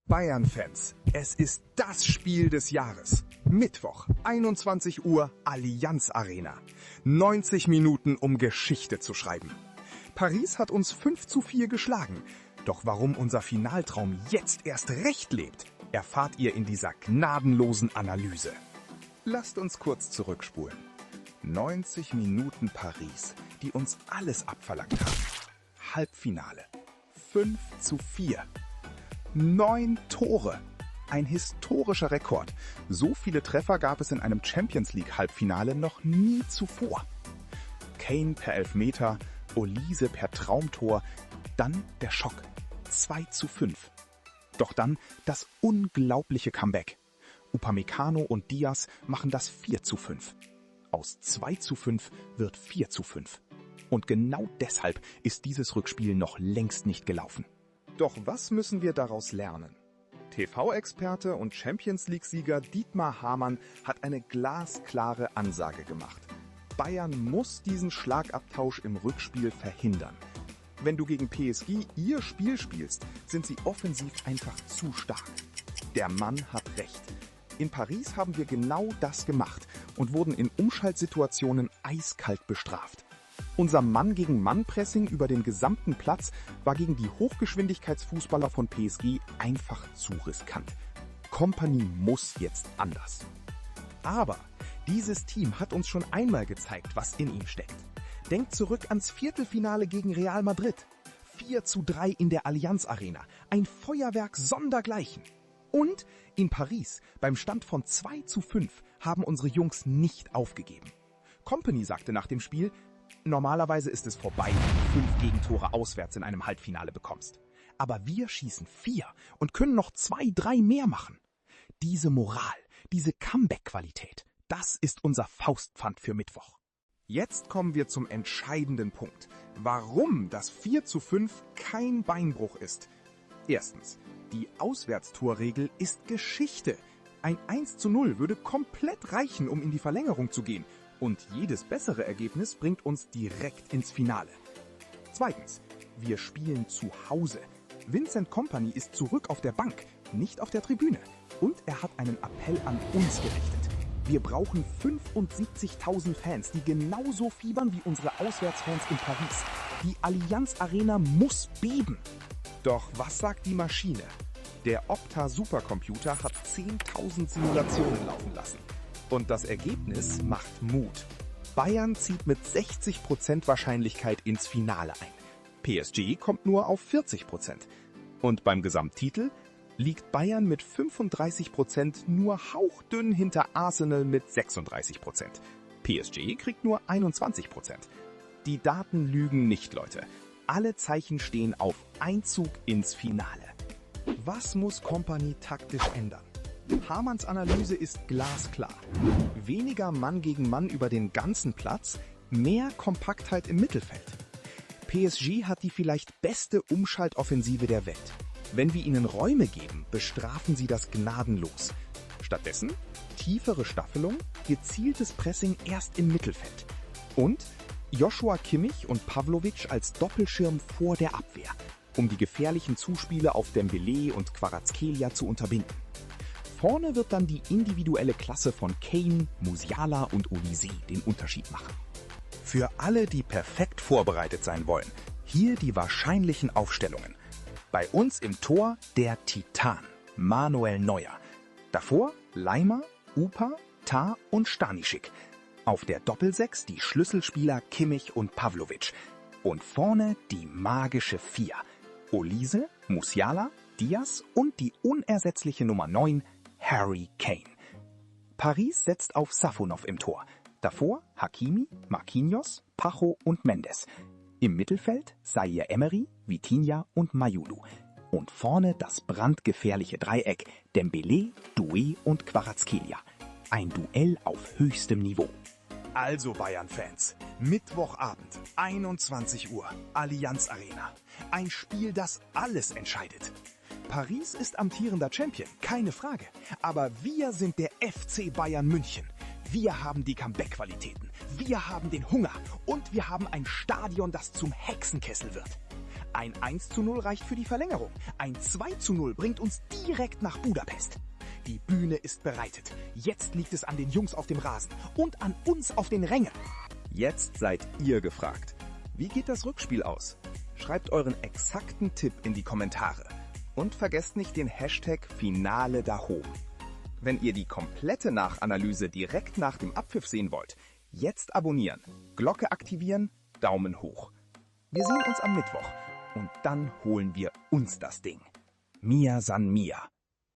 Bayern-Fans, es ist das Spiel des Jahres. Mittwoch, 21 Uhr, Allianz Arena. 90 Minuten, um Geschichte zu schreiben. Paris hat uns 5:4 geschlagen. Doch warum unser Finaltraum jetzt erst recht lebt, erfahrt ihr in dieser gnadenlosen Analyse. Lasst uns kurz zurückspulen. 90 Minuten Paris, die uns alles abverlangt haben. Halbfinale. 5:4. 9 Tore. Ein historischer Rekord. So viele Treffer gab es in einem Champions League Halbfinale noch nie zuvor. Kane per Elfmeter, Olise per Traumtor, dann der Schock. 2:5. Doch dann das unglaubliche Comeback. Upamecano und Diaz machen das 4:5. Aus 2:5 wird 4:5. Und genau deshalb ist dieses Rückspiel noch längst nicht gelaufen. Doch was müssen wir daraus lernen? TV-Experte und Champions-League-Sieger Dietmar Hamann hat eine glasklare Ansage gemacht. Bayern muss diesen Schlagabtausch im Rückspiel verhindern. Wenn du gegen PSG ihr Spiel spielst, sind sie offensiv einfach zu stark. Der Mann hat recht. In Paris haben wir genau das gemacht und wurden in Umschaltsituationen eiskalt bestraft. Unser Mann-gegen-Mann-Pressing über den gesamten Platz war gegen die Hochgeschwindigkeitsfußballer von PSG einfach zu riskant. Kompany muss jetzt anders. Aber dieses Team hat uns schon einmal gezeigt, was in ihm steckt. Denkt zurück ans Viertelfinale gegen Real Madrid. 4:3 in der Allianz Arena. Ein Feuerwerk sondergleichen. Und in Paris, beim Stand von 2:5, haben unsere Jungs nicht aufgegeben. Kompany sagte nach dem Spiel: Normalerweise ist es vorbei, wenn du 5 Gegentore auswärts in einem Halbfinale bekommst. Aber wir schießen 4 und können noch 2, 3 mehr machen. Diese Moral, diese Comeback-Qualität, das ist unser Faustpfand für Mittwoch. Jetzt kommen wir zum entscheidenden Punkt. Warum das 4:5 kein Beinbruch ist. Erstens, die Auswärtstorregel ist Geschichte. Ein 1:0 würde komplett reichen, um in die Verlängerung zu gehen. Und jedes bessere Ergebnis bringt uns direkt ins Finale. Zweitens, wir spielen zu Hause. Vincent Kompany ist zurück auf der Bank, nicht auf der Tribüne. Und er hat einen Appell an uns gerichtet. Wir brauchen 75.000 Fans, die genauso fiebern wie unsere Auswärtsfans in Paris. Die Allianz Arena muss beben. Doch was sagt die Maschine? Der Opta-Supercomputer hat 10.000 Simulationen laufen lassen. Und das Ergebnis macht Mut. Bayern zieht mit 60% Wahrscheinlichkeit ins Finale ein. PSG kommt nur auf 40%. Und beim Gesamttitel liegt Bayern mit 35% nur hauchdünn hinter Arsenal mit 36%. PSG kriegt nur 21%. Die Daten lügen nicht, Leute. Alle Zeichen stehen auf Einzug ins Finale. Was muss Kompany taktisch ändern? Hamanns Analyse ist glasklar. Weniger Mann gegen Mann über den ganzen Platz, mehr Kompaktheit im Mittelfeld. PSG hat die vielleicht beste Umschaltoffensive der Welt. Wenn wir ihnen Räume geben, bestrafen sie das gnadenlos. Stattdessen tiefere Staffelung, gezieltes Pressing erst im Mittelfeld. Und Joshua Kimmich und Pavlovic als Doppelschirm vor der Abwehr, um die gefährlichen Zuspiele auf Dembélé und Kvaratskhelia zu unterbinden. Vorne wird dann die individuelle Klasse von Kane, Musiala und Olise den Unterschied machen. Für alle, die perfekt vorbereitet sein wollen, hier die wahrscheinlichen Aufstellungen. Bei uns im Tor der Titan, Manuel Neuer. Davor Leimer, Upa, Tah und Stanisic. Auf der Doppelsechs die Schlüsselspieler Kimmich und Pavlovic. Und vorne die magische 4. Olise, Musiala, Diaz und die unersetzliche Nummer 9, Harry Kane. Paris setzt auf Safonov im Tor. Davor Hakimi, Marquinhos, Pacho und Mendes. Im Mittelfeld Zaïre Emery, Vitinha und Mayulu. Und vorne das brandgefährliche Dreieck Dembélé, Doué und Kvaratskhelia. Ein Duell auf höchstem Niveau. Also Bayern-Fans, Mittwochabend, 21 Uhr, Allianz Arena. Ein Spiel, das alles entscheidet. Paris ist amtierender Champion, keine Frage. Aber wir sind der FC Bayern München. Wir haben die Comeback-Qualitäten, wir haben den Hunger und wir haben ein Stadion, das zum Hexenkessel wird. Ein 1:0 reicht für die Verlängerung. Ein 2:0 bringt uns direkt nach Budapest. Die Bühne ist bereitet. Jetzt liegt es an den Jungs auf dem Rasen und an uns auf den Rängen. Jetzt seid ihr gefragt. Wie geht das Rückspiel aus? Schreibt euren exakten Tipp in die Kommentare. Und vergesst nicht den Hashtag Finale daheim. Wenn ihr die komplette Nachanalyse direkt nach dem Abpfiff sehen wollt, jetzt abonnieren, Glocke aktivieren, Daumen hoch. Wir sehen uns am Mittwoch und dann holen wir uns das Ding. Mia San Mia.